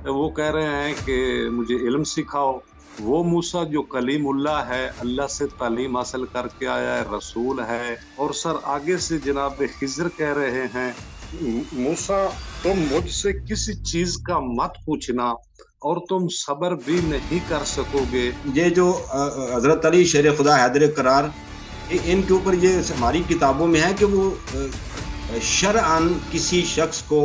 وہ کہہ رہے ہیں کہ مجھے علم سکھاؤ۔ وہ موسیٰ جو کلیم اللہ ہے، اللہ سے تعلیم حاصل کر کے آیا ہے، رسول ہے۔ اور سر آگے سے جناب خضر کہہ رہے ہیں موسیٰ تم مجھ سے کسی چیز کا مت پوچھنا اور تم صبر بھی نہیں کر سکو گے۔ یہ جو حضرت علی شیر خدا حیدر قرار، ان کے اوپر یہ ہماری کتابوں میں ہے کہ وہ شرعاً کسی شخص کو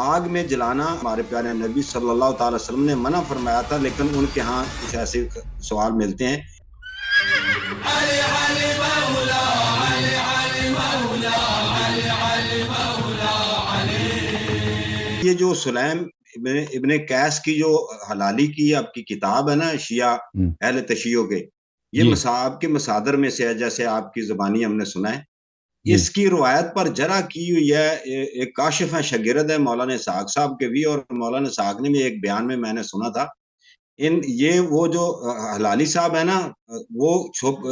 آگ میں جلانا ہمارے پیارے نبی صلی اللہ تعالی وسلم نے منع فرمایا تھا، لیکن ان کے ہاں کچھ ایسے سوال ملتے ہیں۔ یہ جو سلیم ابن قیس کی جو حلالی کی آپ کی کتاب ہے نا، شیعہ اہل تشیعوں کے، یہ مصحف کے مصادر میں سے ہے، جیسے آپ کی زبانی ہم نے سنا ہے۔ اس کی روایت پر جرح کی ہوئی ہے، ایک کاشف ہے، شاگرد ہے مولانا اسحاق صاحب کے بھی، اور مولانا اسحاق نے بھی ایک بیان میں نے سنا تھا یہ وہ جو حلالی صاحب ہے نا، وہ چھپ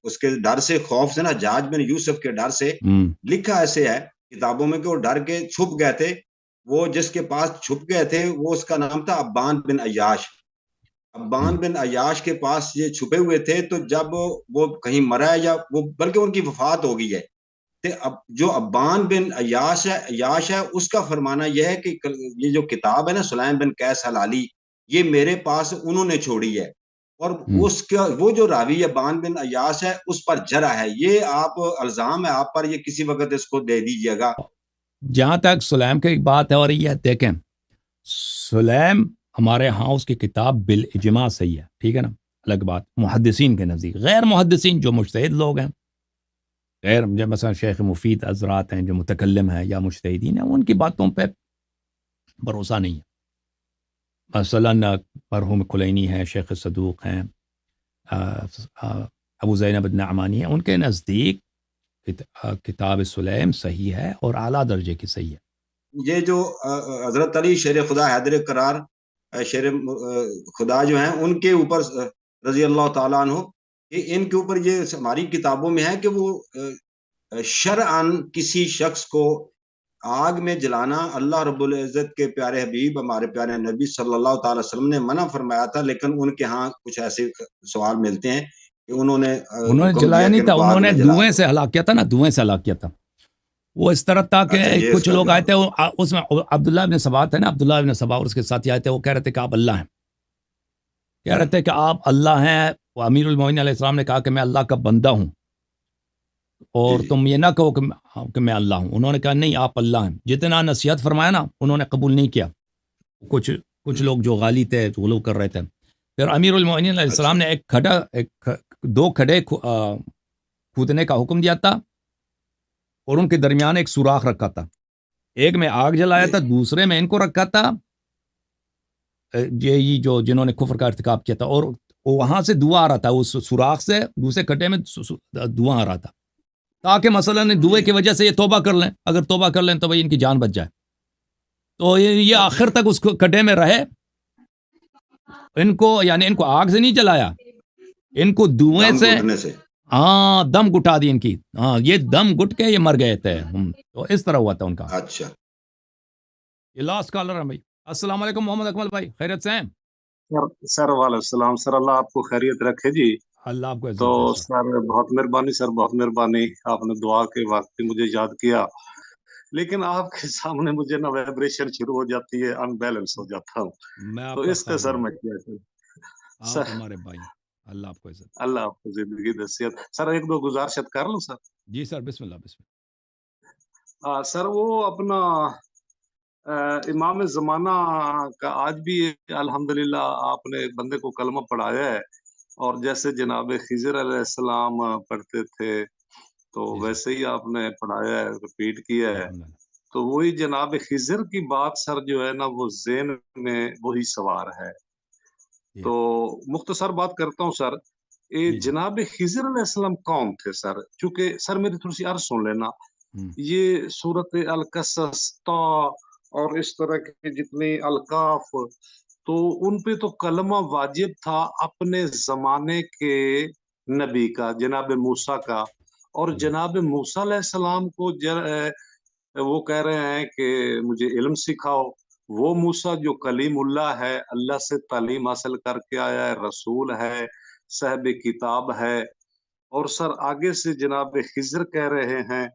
اس کے ڈر سے، خوف سے نا، حجاج بن یوسف کے ڈر سے، لکھا ایسے ہے کتابوں میں کہ وہ ڈر کے چھپ گئے تھے۔ وہ جس کے پاس چھپ گئے تھے وہ اس کا نام تھا ابان بن عیاش۔ ابان بن عیاش کے پاس یہ چھپے ہوئے تھے، تو جب وہ کہیں مرا ہے، یا وہ بلکہ ان کی وفات ہو گئی ہے، جو ابان بن عیاش ہے اس کا فرمانا یہ ہے کہ یہ جو کتاب ہے نا سلیم بن قیس حلالی، یہ میرے پاس انہوں نے چھوڑی ہے، اور اس کا وہ جو راوی ابان بن عیاش ہے اس پر جرح ہے۔ یہ آپ الزام ہے آپ پر، یہ کسی وقت اس کو دے دیجیے گا۔ جہاں تک سلیم کی بات ہے، اور یہ دیکھیں سلیم ہمارے ہاں اس کی کتاب بالاجماع صحیح ہے، ٹھیک ہے نا، الگ بات محدثین کے نزدیک، غیر محدثین جو مجتہد لوگ ہیں، غیر جو مثلا شیخ مفید حضرات ہیں جو متکلم ہیں یا مجتہدین ہیں، ان کی باتوں پہ بھروسہ نہیں ہے۔ مثلا مرحوم کلینی ہیں، شیخ صدوق ہیں، ابو زینب النعمانی ہیں، ان کے نزدیک کتاب سلیم صحیح ہے اور اعلیٰ درجے کی صحیح ہے۔ یہ جو حضرت علی شیر خدا حیدر قرار، شیر خدا جو ہیں، ان کے اوپر رضی اللہ تعالیٰ عنہ، ان کے اوپر یہ ہماری کتابوں میں ہے کہ وہ شرعاً کسی شخص کو آگ میں جلانا اللہ رب العزت کے پیارے حبیب ہمارے پیارے نبی صلی اللہ تعالی وسلم نے منع فرمایا تھا، لیکن ان کے ہاں کچھ ایسے سوال ملتے ہیں کہ انہوں نے جلایا نہیں تھا، انہوں نے دھوئیں سے ہلاک کیا تھا نا، دھوئیں سے ہلاک کیا تھا۔ وہ اس طرح تھا کہ کچھ لوگ آئے تھے، اس میں عبداللہ ابن سبا تھے نا، عبداللہ ابن سبا اور اس کے ساتھی آئے تھے، وہ کہہ رہے تھے کہ آپ اللہ ہیں، کہہ رہے تھے کہ آپ اللہ ہیں۔ امیر المومنین علیہ السلام نے کہا کہ میں اللہ کا بندہ ہوں، اور تم یہ نہ کہو کہ میں اللہ ہوں۔ انہوں نے کہا نہیں، آپ اللہ ہیں۔ جتنا نصیحت فرمایا نا، انہوں نے قبول نہیں کیا۔ کچھ لوگ جو غالی تھے، غلو کر رہے تھے۔ پھر امیر المومنین علیہ السلام نے دو کھڈے کھودنے کا حکم دیا تھا، اور ان کے درمیان ایک سوراخ رکھا تھا، ایک میں آگ جلایا تھا، دوسرے میں ان کو رکھا تھا، یہ جو جنہوں نے کفر کا ارتکاب کیا تھا، اور وہاں سے دھواں آ رہا تھا، اس سوراخ سے دوسرے کھڈے میں دھواں آ رہا تھا، تاکہ مثلا دھوئے کی وجہ سے یہ توبہ کر لیں، اگر توبہ کر لیں تو بھائی ان کی جان بچ جائے۔ تو یہ آخر تک اس کھڈے میں رہے، ان کو آگ سے نہیں جلایا، ان کو دھوئیں سے دم گٹا دی ان کی، یہ دم گٹ کے یہ مر گئے تھے، تو اس طرح ہوا تھا ان کا۔ اچھا، یہ لاسٹ کالر ہے بھائی۔ السلام علیکم محمد اکمل بھائی، خیریت سے ہیں؟ سر وعلیکم السلام سر، اللہ آپ کو خیریت رکھے جی۔ اللہ آپ کو عزت تو دے سر بہت مہربانی سر، بہت مہربانی، آپ نے دعا کے وقت مجھے یاد کیا، لیکن آپ کے سامنے مجھے نا وائبریشن شروع ہو جاتی ہے، ان بیلنس ہو جاتا ہوں، میں آپ تو کا اس کا خادم سر ہوں، میں کیا کروں آپ سر؟ ہمارے بھائی، اللہ آپ کو عزت۔ اللہ آپ کو زندگی نصیحت سر، ایک دو گزارشت کر لوں سر؟ جی سر، بسم اللہ بسم سر وہ اپنا امام زمانہ کا آج بھی الحمدللہ آپ نے ایک بندے کو کلمہ پڑھایا ہے، اور جیسے جناب خضر علیہ السلام پڑھتے تھے تو ویسے ہی آپ نے پڑھایا ہے، ریپیٹ کیا ہے، تو وہی جناب خضر کی بات سر جو ہے نا وہ ذہن میں وہی سوار ہے۔ تو مختصر بات کرتا ہوں سر، جناب خضر علیہ السلام کون تھے سر؟ چونکہ سر میری تھوڑی سی عرض سن لینا، یہ سورت القصص اور اس طرح کے جتنے القاف، تو ان پہ تو کلمہ واجب تھا اپنے زمانے کے نبی کا، جناب موسیٰ کا، اور جناب موسیٰ علیہ السلام کو وہ کہہ رہے ہیں کہ مجھے علم سکھاؤ۔ وہ موسیٰ جو کلیم اللہ ہے، اللہ سے تعلیم حاصل کر کے آیا ہے، رسول ہے، صاحب کتاب ہے. اور سر آگے سے جناب خضر کہہ رہے ہیں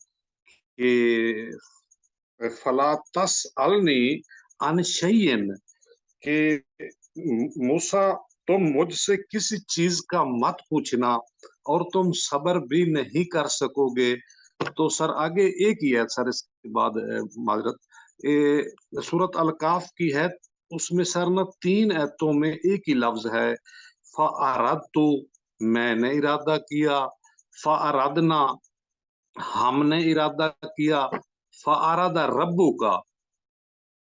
کہ فلا تسألنی عن شیئن، کہ موسیٰ تم مجھ سے کسی چیز کا مت پوچھنا اور تم صبر بھی نہیں کر سکو گے. تو سر آگے ایک ہی ہے سر، اس کے بعد معذرت سورت الکاف کی ہے، اس میں سر نہ 3 ایتوں میں ایک ہی لفظ ہے، فَأَرَدْتُ میں نے ارادہ کیا، فَأَرَدْنَا ہم نے ارادہ کیا، فَأَرَدَ رَبُّكَ.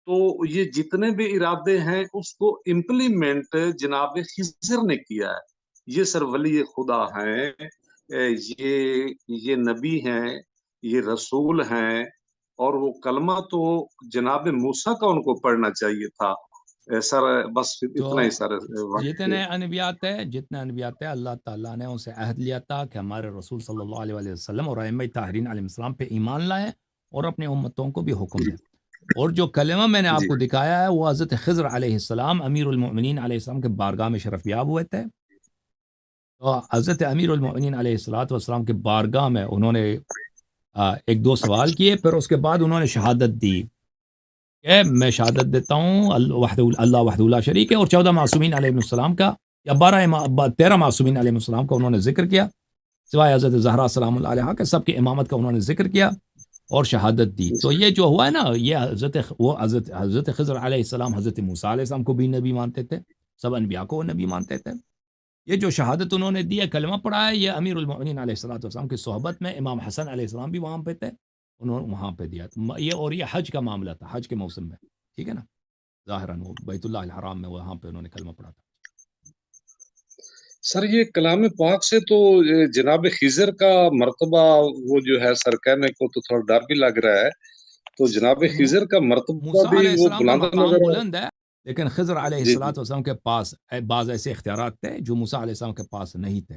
تو یہ جتنے بھی ارادے ہیں اس کو امپلیمنٹ جناب خضر نے کیا ہے. یہ سر ولی خدا ہیں، یہ نبی ہیں، یہ رسول ہیں، اور وہ کلمہ تو جناب موسیٰ کا ان کو پڑھنا چاہیے تھا. سر بس اتنا ہی سر. جتنے انبیاء تھے اللہ تعالیٰ نے ان سے عہد لیا تھا کہ ہمارے رسول صلی اللہ علیہ وسلم اور ائمہ طاہرین علیہ السلام پہ ایمان لائیں اور اپنے امتوں کو بھی حکم دیں. اور جو کلمہ میں نے آپ کو دکھایا ہے وہ حضرت خضر علیہ السلام امیر المؤمنین علیہ السلام کے بارگاہ میں شرف یاب ہوئے تھے. تو حضرت امیر المؤمنین علیہ السلام کے بارگاہ میں انہوں نے 1-2 سوال کیے، پھر اس کے بعد انہوں نے شہادت دی کہ میں شہادت دیتا ہوں اللہ وحدہ لا شریک ہے، اور 14 معصومین علیہ السلام کا یا 13 معصومین علیہ السلام کا انہوں نے ذکر کیا، سوائے حضرت زہرا سلام اللہ علیہا کے سب کی امامت کا انہوں نے ذکر کیا اور شہادت دی. تو یہ جو ہوا ہے نا، یہ حضرت خضر علیہ السلام حضرت موسیٰ علیہ السلام کو بھی نبی مانتے تھے، سب انبیاء کو وہ نبی مانتے تھے. یہ جو شہادت انہوں نے دی ہے، کلمہ پڑھا ہے، یہ امیر المؤمنین علیہ السلام کی صحبت میں امام حسن علیہ السلام بھی وہاں پہ تھے، انہوں نے وہاں پہ دیا. یہ حج کا معاملہ تھا، حج کے موسم میں، ٹھیک ہے نا، ظاہراً وہ بیت اللہ الحرام میں وہاں پہ انہوں نے کلمہ پڑھا تھا. سر یہ کلام پاک سے تو جناب خضر کا مرتبہ وہ جو ہے سر کہنے کو تو تھوڑا ڈر بھی لگ رہا ہے، تو جناب خضر کا مرتبہ موسیٰ بھی علیہ وہ السلام کا بلند مقام نظر بلند ہے، لیکن خضر علیہ جی السلام کے پاس بعض ایسے اختیارات تھے جو موسیٰ علیہ السلام کے پاس نہیں تھے،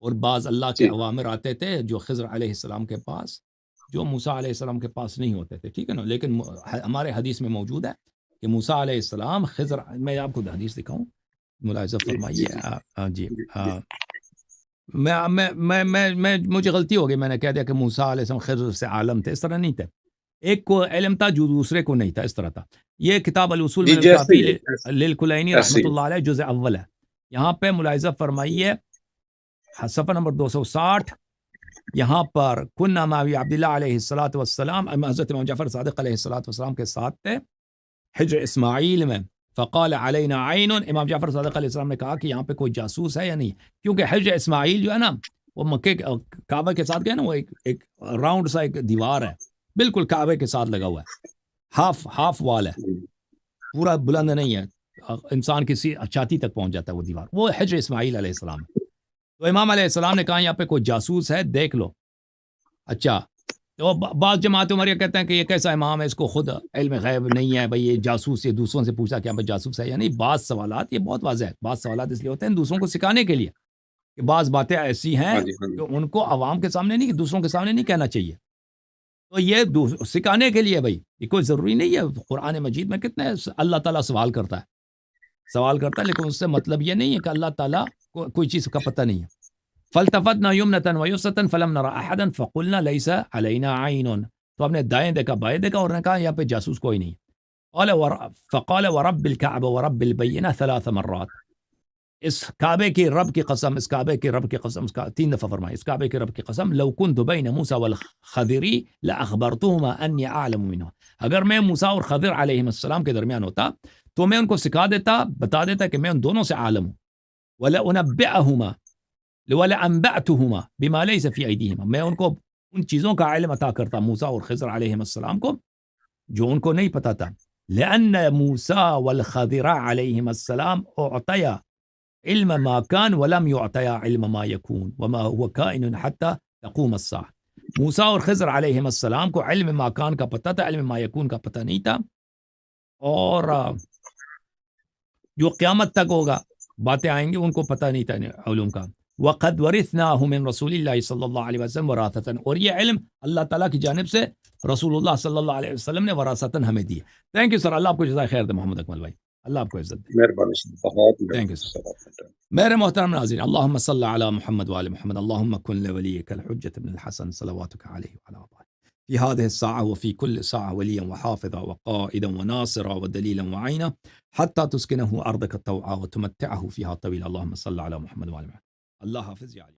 اور بعض اللہ کے جی اوامر آتے تھے جو خضر علیہ السلام کے پاس، جو موسیٰ علیہ السلام کے پاس نہیں ہوتے تھے، ٹھیک ہے نا. لیکن ہمارے حدیث میں موجود ہے کہ موسیٰ علیہ السلام خضر، میں آپ کو حدیث دکھاؤں، ملاحظہ فرمائیے. جی میں مجھے غلطی ہو گئی، میں نے کہہ دیا کہ موسیٰ علیہ السلام خضر سے عالم تھے، اس طرح نہیں تھے. ایک کو علم تھا جو دوسرے کو نہیں تھا، اس طرح تھا. یہ کتاب الاصول من الکافی للکلینی رحمۃ اللہ علیہ جزء اول ہے. یہاں پہ ملاحظہ فرمائیے صفحہ نمبر 260، یہاں پر کننا مع عبداللہ علیہ الصلوۃ والسلام، حضرت امام جعفر صادق علیہ الصلوۃ والسلام کے ساتھ تھے حجر اسماعیل میں. فقال علینا عین، امام جعفر صادق علیہ السلام نے کہا کہ یہاں پہ کوئی جاسوس ہے یا نہیں، کیونکہ حجر اسماعیل جو ہے نا وہ مکے کعبہ کے ساتھ گیا نا، وہ ایک راؤنڈ سا ایک دیوار ہے، بالکل کعبے کے ساتھ لگا ہوا ہے، ہاف وال ہے، پورا بلند نہیں ہے، انسان کی چھاتی تک پہنچ جاتا ہے وہ دیوار، وہ حجر اسماعیل علیہ السلام ہے. تو امام علیہ السلام نے کہا یہاں پہ کوئی جاسوس ہے، دیکھ لو. اچھا، تو بعض جماعت عمریہ کہتے ہیں کہ یہ کیسا امام ہے، اس کو خود علم غیب نہیں ہے، بھئی یہ جاسوس، یہ دوسروں سے پوچھا کہ بھئی جاسوس ہے یا نہیں. بعض سوالات یہ بہت واضح ہے، بعض سوالات اس لیے ہوتے ہیں دوسروں کو سکھانے کے لیے کہ بعض باتیں ایسی ہیں کہ ان کو عوام کے سامنے نہیں، کہ دوسروں کے سامنے نہیں کہنا چاہیے. تو یہ سکھانے کے لیے بھائی، یہ کوئی ضروری نہیں ہے. قرآن مجید میں کتنے اللہ تعالیٰ سوال کرتا ہے، لیکن اس سے مطلب یہ نہیں ہے کہ اللہ تعالیٰ کو کوئی چیز کا پتہ نہیں ہے. فَالْتَفَتْنَا يُمْنَةً وَيُسْرَةً فَلَمْ نَرَ أَحَدًا فَقُلْنَا لَيْسَ عَلَيْنَا عَيْنٌ، تو ہم نے دائیں دیکھا بائیں دیکھا اور نے کہا یہاں پہ جاسوس کوئی نہیں. فَقَالَ وَرَبِّ الْكَعْبَ وَرَبِّ الْبَيِّنَةِ 3 مرات، اس کعبے کی رب کی قسم، اس کعبے کی رب کی قسم، 3 دفعہ فرمائی، اس کعبے کی رب کی قسم، لو كنت بین موسیٰ والخضر لأخبرتهما انی اعلم منه، اگر میں موسیٰ اور خضر علیہ السلام کے درمیان ہوتا تو میں ان کو سکھا دیتا، بتا دیتا کہ میں ان دونوں سے عالم ہوں. وَلَأُنَبِّئَهُمَا وَلَأَنبَأْتُهُمَا بِمَا لَيْسَ فِي أَيْدِيهِمَا، میں ان کو ان چیزوں کا علم عطا کرتا موسیٰ اور خضر علیہ السلام کو جو ان کو نہیں پتا تھا. لأن موسیٰ والخضر علیہ السلام اعطیا علم ما كان ولم يعطیا علم ما يكون وما هو كائن حتى تقوم الساعة. موسیٰ اور خضر علیہ السلام کو علم ما كان کا پتہ تھا، علم ما يكون کا پتہ نہیں تھا، اور جو قیامت تک ہوگا باتیں آئیں گی ان کو پتہ نہیں تھا علوم کا. وقد ورثناه من رسول اللہ صلی اللہ علیہ وسلم وراثتاً، اور یہ علم اللہ تعالیٰ کی جانب سے رسول اللہ صلی اللہ علیہ وسلم نے وراثتاً ہمیں دی. تھینک یو سر، اللہ آپ کو جزائے خیر دے محمد اکمل بھائی، اللہ آپ کو عزت دے. مہربانی بہت تھینک یو سر. میرے محترم ناظرین، اللہم صلی علی محمد وآل محمد، اللہم کن لولیک الحجۃ بن الحسن صلواتک علیہ وعلی آبائہ في هذه الساعة وفي كل ساعة وليا وحافظا وقائدا وناصرا ودليلا وعينا حتى تسكنه أرضك الطوعا وتمتعه فيها طويلا. اللهم صل على محمد وعلى محمد. الله حافظ يا علي.